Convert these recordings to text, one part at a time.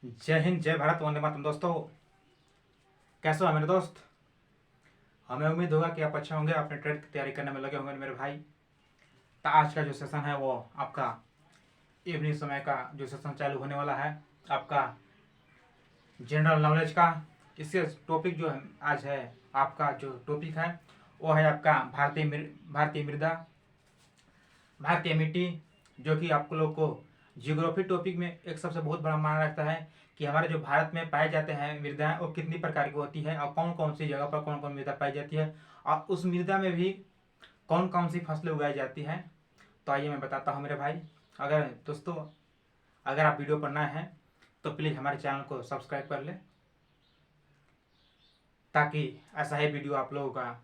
जय हिंद, जय भारत, वंदे मातरम। दोस्तों, कैसे हो मेरे दोस्त? हमें उम्मीद होगा कि आप अच्छे होंगे, अपने ट्रेड की तैयारी करने में लगे होंगे मेरे भाई। तो आज का जो सेशन है वो आपका इवनिंग समय का जो सेशन चालू होने वाला है, आपका जनरल नॉलेज का। इसके टॉपिक जो है आज है, आपका जो टॉपिक है वो है आपका भारतीय मृदा, भारतीय मिट्टी, जो कि आप लोग को जियोग्राफी टॉपिक में एक सबसे बहुत बड़ा मायने रखता है कि हमारे जो भारत में पाए जाते हैं मृदाएं वो कितनी प्रकार की होती है और कौन कौन सी जगह पर कौन कौन मृदा पाई जाती है और उस मृदा में भी कौन कौन सी फसलें उगाई जाती हैं। तो आइए मैं बताता हूँ मेरे भाई। अगर दोस्तों, अगर आप वीडियो पर नए हैं तो प्लीज़ हमारे चैनल को सब्सक्राइब कर लें, ताकि ऐसा ही वीडियो आप लोगों का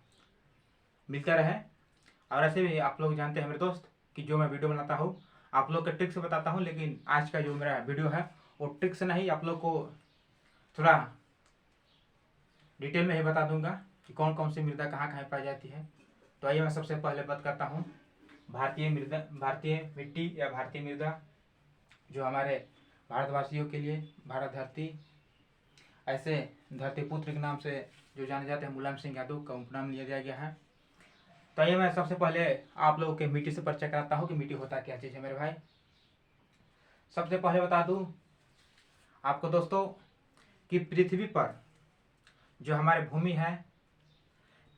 मिलता रहे। और ऐसे भी आप लोग जानते हैं मेरे दोस्त कि जो मैं वीडियो बनाता हूँ आप लोग के ट्रिक से बताता हूँ, लेकिन आज का जो मेरा वीडियो है वो ट्रिक से नहीं, आप लोग को थोड़ा डिटेल में ही बता दूंगा कि कौन कौन सी मृदा कहाँ कहाँ पाई जाती है। तो आइए मैं सबसे पहले बात करता हूँ भारतीय मृदा, भारतीय मिट्टी या भारतीय मृदा, जो हमारे भारतवासियों के लिए भारत धरती, ऐसे धरती पुत्र के नाम से जो जाने जाते हैं, मुलायम सिंह यादव का उपनाम लिया गया है। तो आइए मैं सबसे पहले आप लोगों के मिट्टी से परिचय कराता हूँ कि मिट्टी होता क्या चीज़ है मेरे भाई। सबसे पहले बता दूँ आपको दोस्तों कि पृथ्वी पर जो हमारे भूमि है,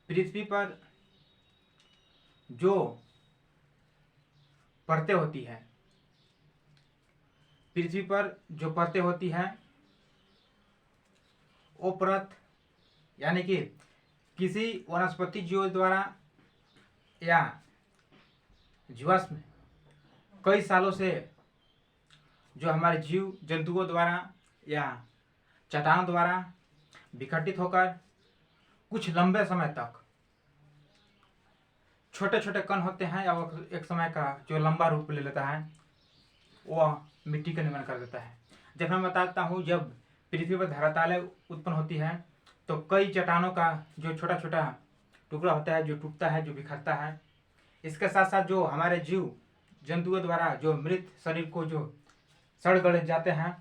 पृथ्वी पर जो परतें होती है, पृथ्वी पर जो परतें होती हैं वो परत यानी कि किसी वनस्पति जीव द्वारा या जीवाश्म कई सालों से जो हमारे जीव जंतुओं द्वारा या चट्टानों द्वारा विघटित होकर कुछ लंबे समय तक छोटे छोटे कण होते हैं, या वो एक समय का जो लंबा रूप ले लेता है वह मिट्टी का निर्माण कर देता है। जब मैं बताता हूँ, जब पृथ्वी पर धरातल उत्पन्न होती है तो कई चट्टानों का जो छोटा छोटा टुकड़ा होता है, जो टूटता है, जो बिखरता है। इसके साथ साथ जो हमारे जीव जंतुओं द्वारा जो मृत शरीर को जो सड़ गल जाते हैं,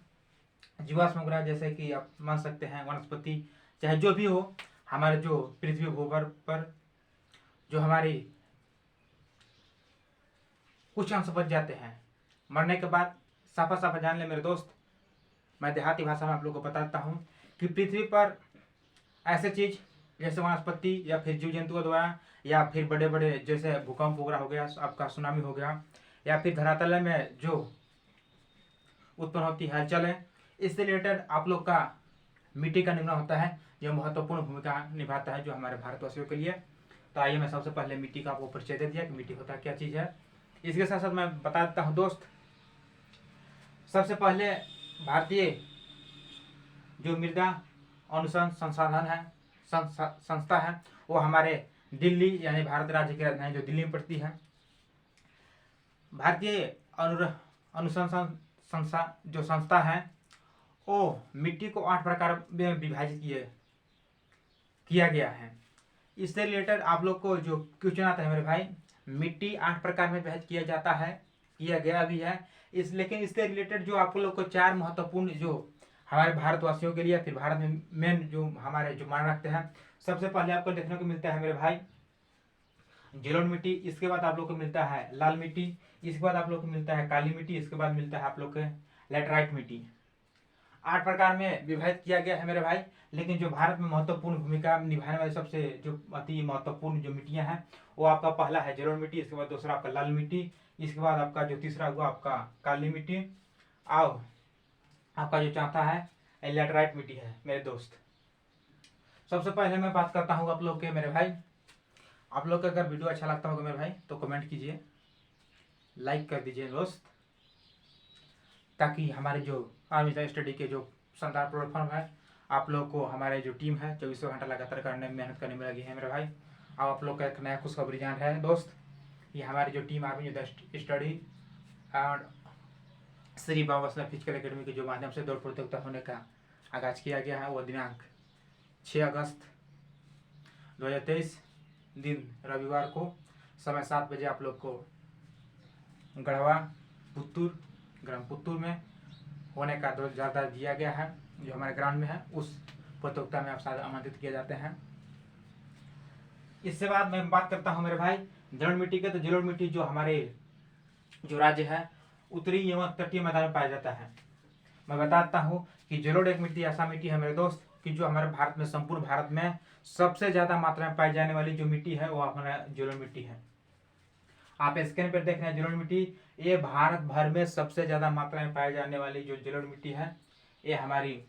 जीवाश्म वगैरह, जैसे कि आप मान सकते हैं वनस्पति, चाहे जो भी हो, हमारे जो पृथ्वी भूभाग पर जो हमारी कुछ अंश बच जाते हैं मरने के बाद। साफा साफा जान ले मेरे दोस्त, मैं देहाती भाषा में आप लोग को बताता हूँ कि पृथ्वी पर ऐसे चीज जैसे वनस्पति या फिर जीव जंतुओं द्वारा या फिर बड़े बड़े जैसे भूकंप वगैरह हो गया, आपका सुनामी हो गया, या फिर धरातल में जो उत्पन्न होती है हलचल है, इससे रिलेटेड आप लोग का मिट्टी का निर्माण होता है, जो महत्वपूर्ण भूमिका निभाता है जो हमारे भारतवासियों के लिए। तो आइए मैं सबसे पहले मिट्टी का आपको परिचय दे दिया कि मिट्टी होता क्या चीज़ है। इसके साथ साथ मैं बता देता हूँ दोस्त, सबसे पहले भारतीय जो मृदा अनुसंधान संसाधन है संस्था है वो हमारे दिल्ली यानी भारत राज्य की राजधानी जो दिल्ली में पड़ती है। भारतीय अनुसंधान जो संस्था है वो मिट्टी को 8 प्रकार में विभाजित किया गया है। इससे रिलेटेड आप लोग को जो क्वेश्चन आता है मेरे भाई, मिट्टी 8 प्रकार में विभाजित किया जाता है, किया गया भी है लेकिन इससे रिलेटेड जो आप लोग को 4 महत्वपूर्ण जो हमारे भारतवासियों के लिए, फिर भारत में मेन जो हमारे जो मान रखते हैं, सबसे पहले आपको देखने को मिलता है मेरे भाई जलोढ़ मिट्टी। इसके बाद आप लोग को मिलता है लाल मिट्टी। इसके बाद आप लोग को मिलता है काली मिट्टी। इसके बाद मिलता है आप लोग के लेटराइट मिट्टी। 8 प्रकार में विभाजित किया गया है मेरे भाई। लेकिन जो भारत में महत्वपूर्ण भूमिका निभाने वाली सबसे जो अति महत्वपूर्ण जो मिट्टियां हैं वो आपका पहला है जलोढ़ मिट्टी, इसके बाद दूसरा आपका लाल मिट्टी, इसके बाद आपका जो तीसरा हुआ आपका काली मिट्टी, और आपका जो चौथा है लेटराइट मिट्टी है मेरे दोस्त। सबसे पहले मैं बात करता हूँ आप लोग के मेरे भाई, आप लोग का अगर वीडियो अच्छा लगता होगा मेरे भाई तो कमेंट कीजिए, लाइक कर दीजिए दोस्त, ताकि हमारे जो आर्मी स्टडी के जो शानदार प्लेटफॉर्म है, आप लोग को हमारे जो टीम है 24 घंटा लगातार करने में मेहनत करने में लगी है मेरे भाई। अब आप लोग का एक नया खुशखबरी जान है दोस्त, ये हमारी जो टीम आर्मी जो स्टडी एंड श्री बाबा साहब फिजिकल एकेडमी के जो माध्यम से दौड़ प्रतियोगिता होने का आगाज किया गया है, वो दिनांक 6 अगस्त 2023 दिन रविवार को समय 7 बजे आप लोग को गढ़वा पुत्तूर ग्राम पुत्तूर में होने का ज़्यादा दिया गया है, जो हमारे ग्राउंड में है, उस प्रतियोगिता में आप सारे आमंत्रित किए जाते हैं। इसके बाद मैं बात करता हूँ मेरे भाई जलोढ़ मिट्टी के। तो जलोढ़ मिट्टी जो हमारे जो राज्य है उत्तरी एवं तटीय मैदान में पाया जाता है। मैं बताता हूँ कि जलोढ़ एक मिट्टी ऐसा मिट्टी है मेरे दोस्त कि जो हमारे भारत में, संपूर्ण भारत में सबसे ज़्यादा मात्रा में पाई जाने वाली जो मिट्टी है वो हमारा जलोढ़ मिट्टी है। आप स्क्रीन पर देख रहे हैं जलोढ़ मिट्टी, ये भारत भर में सबसे ज़्यादा मात्रा में पाई जाने वाली जो जलोढ़ मिट्टी है ये हमारी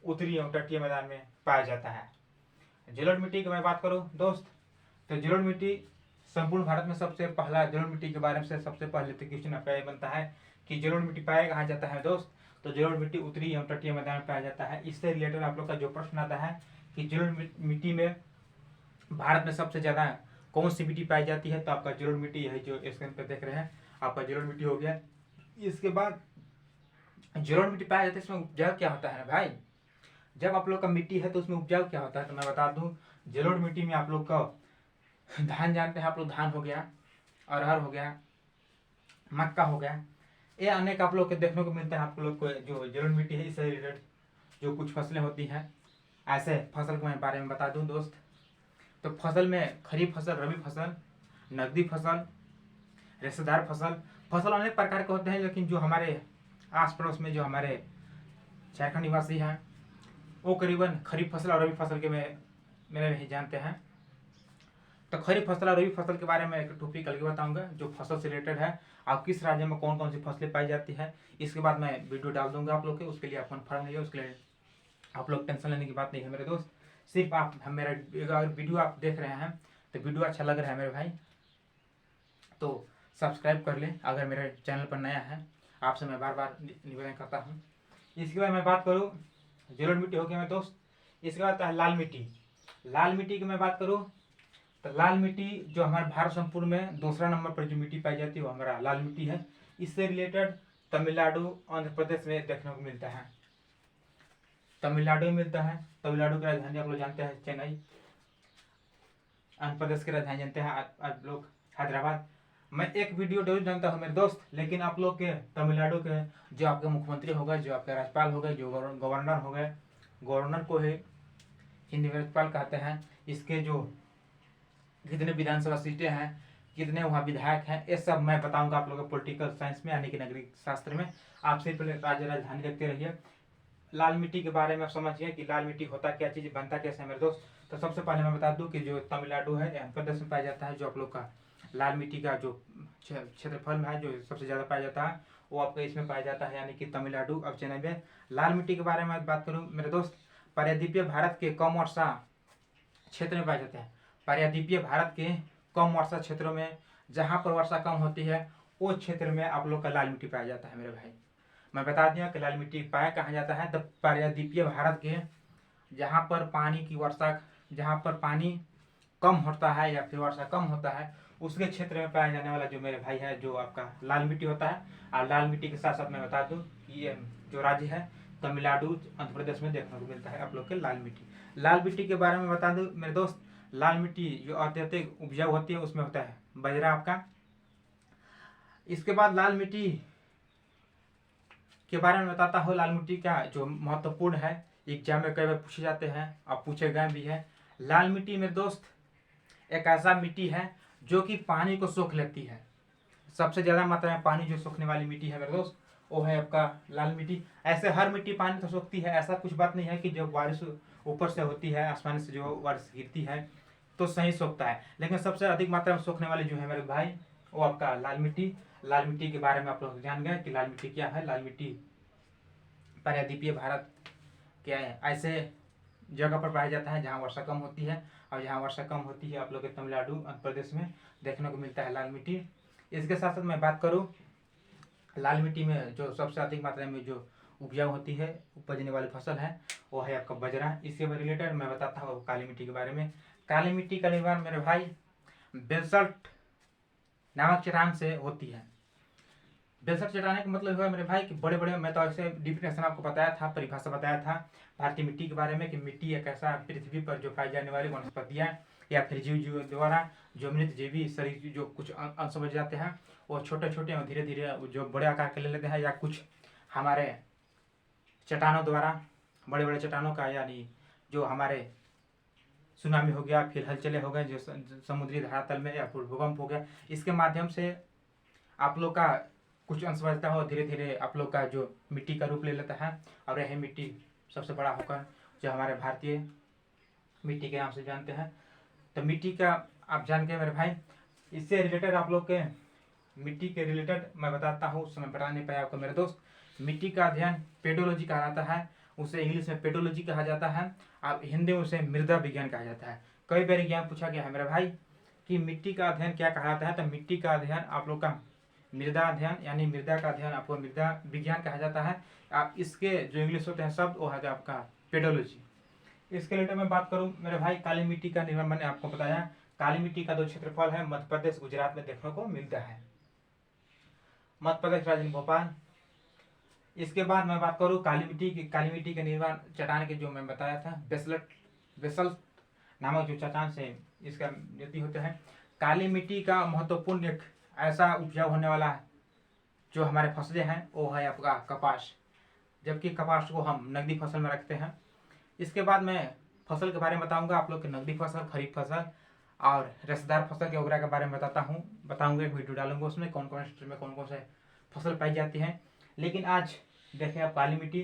उत्तरी एवं तटीय मैदान में पाया जाता है। जलोढ़ मिट्टी की मैं बात करूँ दोस्त, तो जलोढ़ मिट्टी संपूर्ण भारत में सबसे पहला जलोढ़ मिट्टी के बारे में सबसे पहले तो क्वेश्चन बनता है कि जलोढ़ मिट्टी पाया कहाँ जाता है दोस्त। तो जलोढ़ मिट्टी उत्तरी एवं तटीय मैदान में पाया जाता है। इससे रिलेटेड आप लोग का जो प्रश्न आता है कि जलोढ़ मिट्टी में भारत में सबसे ज़्यादा कौन सी मिट्टी पाई जाती है, तो आपका जलोढ़ मिट्टी है जो स्क्रीन पर देख रहे हैं, आपका जलोढ़ मिट्टी हो गया। इसके बाद जलोढ़ मिट्टी पाया जाता है, इसमें उपजाऊ क्या होता है भाई, जब आप लोग का मिट्टी है तो उसमें उपजाऊ क्या होता है, तो मैं बता दूं जलोढ़ मिट्टी में आप लोग का धान जानते हैं आप लोग, धान हो गया, अरहर हो गया, मक्का हो गया, ये अनेक आप लोग के देखने को मिलता है। आप लोग को जो जलोढ़ मिट्टी है इससे रिलेटेड जो कुछ फसलें होती हैं, ऐसे फसल के मैं बारे में बता दूं दोस्त। तो फसल में खरीफ फसल, रबी फसल, नकदी फसल, रेशेदार फसल, फसल अनेक प्रकार के होते हैं, लेकिन जो हमारे आस पड़ोस में जो हमारे झारखंड निवासी हैं वो करीबन खरीफ फसल और रबी फसल के मेरे नहीं जानते हैं। तो खरीफ फसल और रबी फसल के बारे में एक टॉपिक अलग बताऊंगा जो फसल से रिलेटेड है, आप किस राज्य में कौन कौन सी फसलें पाई जाती है, इसके बाद मैं वीडियो डाल दूंगा आप लोग के, उसके लिए आप कन्फर्म नहीं है, उसके लिए आप लोग टेंशन लेने की बात नहीं है मेरे दोस्त। सिर्फ आप मेरा अगर वीडियो आप देख रहे हैं तो वीडियो अच्छा लग रहा है मेरे भाई तो सब्सक्राइब कर लें, अगर मेरे चैनल पर नया है आपसे मैं बार बार निवेदन करता हूँ। इसके बाद मैं बात करूँ जलोढ़ मिट्टी हो गया मेरे दोस्त। इसके बाद है लाल मिट्टी। लाल मिट्टी की मैं बात करूँ तो लाल मिट्टी जो हमारे भारत संपूर्ण में दूसरा नंबर पर जो मिट्टी पाई जाती है वो हमारा लाल मिट्टी है। इससे रिलेटेड तमिलनाडु, आंध्र प्रदेश में देखने को मिलता है, तमिलनाडु में मिलता है। तमिलनाडु की राजधानी आप लोग जानते हैं चेन्नई, आंध्र प्रदेश की राजधानी जानते हैं आप लोग हैदराबाद। मैं एक वीडियो जरूर जानता हूँ मेरे दोस्त, लेकिन आप लोग के तमिलनाडु के जो आपके मुख्यमंत्री होगा, जो आपके राज्यपाल होगा, जो गवर्नर हो गए, गवर्नर को ही हिंदी में राज्यपाल कहते हैं, इसके जो कितने विधानसभा सीटें हैं, कितने वहाँ विधायक हैं, ये सब मैं बताऊंगा आप लोगों को पॉलिटिकल साइंस में यानी कि नागरिक शास्त्र में। आप सिर्फ राज्य राजधानी देखते रहिए। लाल मिट्टी के बारे में आप समझिए कि लाल मिट्टी होता क्या चीज़, बनता कैसे है मेरे दोस्त। तो सबसे पहले मैं बता दूं कि जो तमिलनाडु है, आंध्र प्रदेश में पाया जाता है, जो आप लोग का लाल मिट्टी का जो क्षेत्रफल में है जो सबसे ज़्यादा पाया जाता है वो आपका इसमें पाया जाता है, यानी कि तमिलनाडु और चेन्नई में। लाल मिट्टी के बारे में बात करूँ मेरे दोस्त, पर्यादीपीय भारत के कम वर्षा क्षेत्र में पाए जाते हैं। पर्यादीपीय भारत के कम वर्षा क्षेत्रों में जहाँ पर वर्षा कम होती है वो क्षेत्र में आप लोग का लाल मिट्टी पाया जाता है मेरे भाई। मैं बता दिया कि लाल मिट्टी पाया कहाँ जाता है, तो पर्यादीपीय भारत के जहाँ पर पानी की वर्षा, जहाँ पर पानी कम होता है या फिर वर्षा कम होता है उसके क्षेत्र में पाया जाने वाला जो मेरे भाई है जो आपका लाल मिट्टी होता है। और लाल मिट्टी के साथ साथ मैं बता दूं कि ये जो राज्य है तमिलनाडु, आंध्र प्रदेश में देखने को मिलता है आप लोग के लाल मिट्टी। लाल मिट्टी के बारे में बता दूं मेरे दोस्त, लाल मिट्टी जो अत्यधिक उपजाऊ होती है उसमें होता है बाजरा आपका। इसके बाद लाल मिट्टी के बारे में बताता हूँ, लाल मिट्टी का जो महत्वपूर्ण है, एग्जाम में कई बार पूछे जाते हैं और पूछे गए भी है। लाल मिट्टी मेरे दोस्त एक ऐसा मिट्टी है जो कि पानी को सोख लेती है, सबसे ज़्यादा मात्रा में पानी जो सोखने वाली मिट्टी है मेरे दोस्त वो है आपका लाल मिट्टी। ऐसे हर मिट्टी पानी तो सोखती है, ऐसा कुछ बात नहीं है कि जब बारिश ऊपर से होती है, आसमान से जो बारिश गिरती है तो सही सोखता है, लेकिन सबसे अधिक मात्रा में सोखने वाली जो है मेरे भाई वो आपका लाल मिट्टी। लाल मिट्टी के बारे में आप लोग जान गए कि लाल मिट्टी क्या है। लाल मिट्टी पर्यादीपीय भारत के ऐसे जगह पर पाया जाता है जहाँ वर्षा कम होती है, और जहाँ वर्षा कम होती है आप लोग के तमिलनाडु, आंध्र प्रदेश में देखने को मिलता है लाल मिट्टी। इसके साथ साथ मैं बात करूँ लाल मिट्टी में जो सबसे अधिक मात्रा में जो उपजाऊ होती है, उपजने वाली फसल है वो है आपका बजरा। इसके रिलेटेड मैं बताता हूँ काली मिट्टी के बारे में। काली मिट्टी का निर्माण मेरे भाई बेलसल्ट नामक चट्टान से होती है। बेलसल्ट चट्टान का मतलब हुआ मेरे भाई कि बड़े बड़े, मैं तो ऐसे डिफिनेशन आपको बताया था, परिभाषा बताया था भारतीय मिट्टी के बारे में कि मिट्टी एक ऐसा पृथ्वी पर जो पाई जाने वाली वनस्पतियाँ या फिर जीव द्वारा जो मृत जीवी शरीर जो कुछ अंश समझ जाते हैं वो छोटे छोटे और धीरे धीरे जो बड़े आकार के ले लेते हैं, या कुछ हमारे चट्टानों द्वारा, बड़े बड़े चट्टानों का, यानी जो हमारे सुनामी हो गया, फिर हलचलें हो गए जो समुद्री धरातल में, या फिर भूकंप हो गया, इसके माध्यम से आप लोग का कुछ अंश बचता हो, धीरे धीरे आप लोग का जो मिट्टी का रूप ले लेता है, और यह मिट्टी सबसे बड़ा होकर जो हमारे भारतीय मिट्टी के नाम से जानते हैं। तो मिट्टी का आप जान के मेरे भाई, इससे रिलेटेड आप लोग के मिट्टी के रिलेटेड मैं बताता हूँ, उस समय बता नहीं पाया आपको मेरे दोस्त। मिट्टी का अध्ययन पेडोलॉजी कहा जाता है, उसे इंग्लिश में पेडोलॉजी कहा जाता है, अब हिंदी में उसे मृदा विज्ञान कहा जाता है। कई बार एग्जाम पूछा गया है मेरे भाई कि मिट्टी का अध्ययन क्या कहा जाता है, तो मिट्टी का अध्ययन आप लोग का मृदा अध्ययन, यानी मृदा का अध्ययन आपको मृदा विज्ञान कहा जाता है। आप इसके जो इंग्लिश होते हैं शब्द, वो है आपका पेडोलॉजी। इसके रिलेटेड मैं बात करूं मेरे भाई, काली मिट्टी का निर्माण मैंने आपको बताया। काली मिट्टी का जो क्षेत्रफल है मध्य प्रदेश गुजरात में देखने को मिलता है, मध्य प्रदेश राजधानी भोपाल। इसके बाद मैं बात करूं काली मिट्टी के निर्माण चट्टान के जो मैं बताया था, बेसल्ट नामक जो चट्टान से इसका निर्मित होते हैं। काली मिट्टी का महत्वपूर्ण एक ऐसा उपजाऊ होने वाला है जो हमारे फसलें हैं, वो है आपका कपास, जबकि कपास को हम नकदी फसल में रखते हैं। इसके बाद मैं फसल के बारे में बताऊंगा आप लोग के, नकदी फसल, खरीफ फसल और रेशेदार फसल के वगैरह के बारे में बताऊंगा। एक वीडियो डालूंगा उसमें कौन कौन से में कौन कौन से फसल पाई जाती हैं। लेकिन आज देखें आप काली मिट्टी,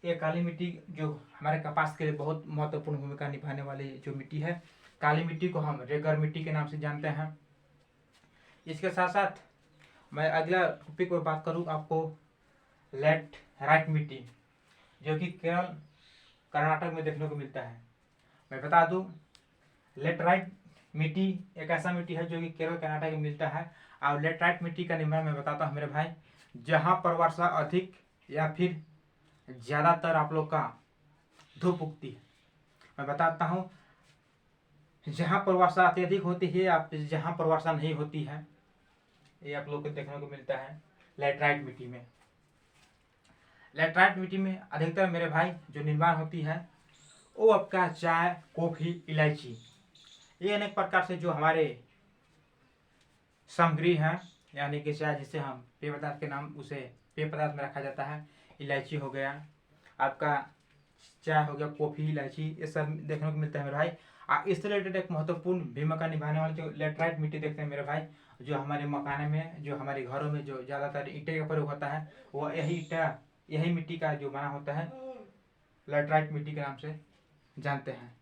ये काली मिट्टी जो हमारे कपास के लिए बहुत महत्वपूर्ण भूमिका निभाने वाली जो मिट्टी है, काली मिट्टी को हम रेगर मिट्टी के नाम से जानते हैं। इसके साथ साथ मैं अगला टॉपिक पर बात करूँ आपको, लैटराइट मिट्टी, जो कि केरल कर्नाटक में देखने को मिलता है। मैं बता दूं, लेटराइट मिट्टी एक ऐसा मिट्टी है जो कि केरल कर्नाटक में मिलता है। और लेटराइट मिट्टी का निर्माण मैं बताता हूँ मेरे भाई, जहाँ पर वर्षा अधिक या फिर ज़्यादातर आप लोग का धूप उगती है। मैं बताता हूँ, जहाँ पर वर्षा अत्यधिक होती है या जहाँ पर वर्षा नहीं होती है, ये आप लोग को देखने को मिलता है लेटराइट मिट्टी में। लेटराइट मिट्टी में अधिकतर मेरे भाई जो निर्माण होती है वो आपका चाय, कॉफ़ी, इलायची, ये अनेक प्रकार से जो हमारे सामग्री हैं, यानी कि चाय जिसे हम पेय पदार्थ के नाम उसे पेय पदार्थ में रखा जाता है, इलायची हो गया आपका, चाय हो गया, कॉफ़ी, इलायची, ये सब देखने को मिलता है मेरे भाई। इससे रिलेटेड एक महत्वपूर्ण भूमिका निभाने वाले जो लेटराइट मिट्टी देखते हैं मेरे भाई, जो हमारे मकान में, जो हमारे घरों में जो ज़्यादातर ईंटे का प्रयोग होता है, वो यही मिट्टी का जो बना होता है, लेटराइट मिट्टी के नाम से जानते हैं।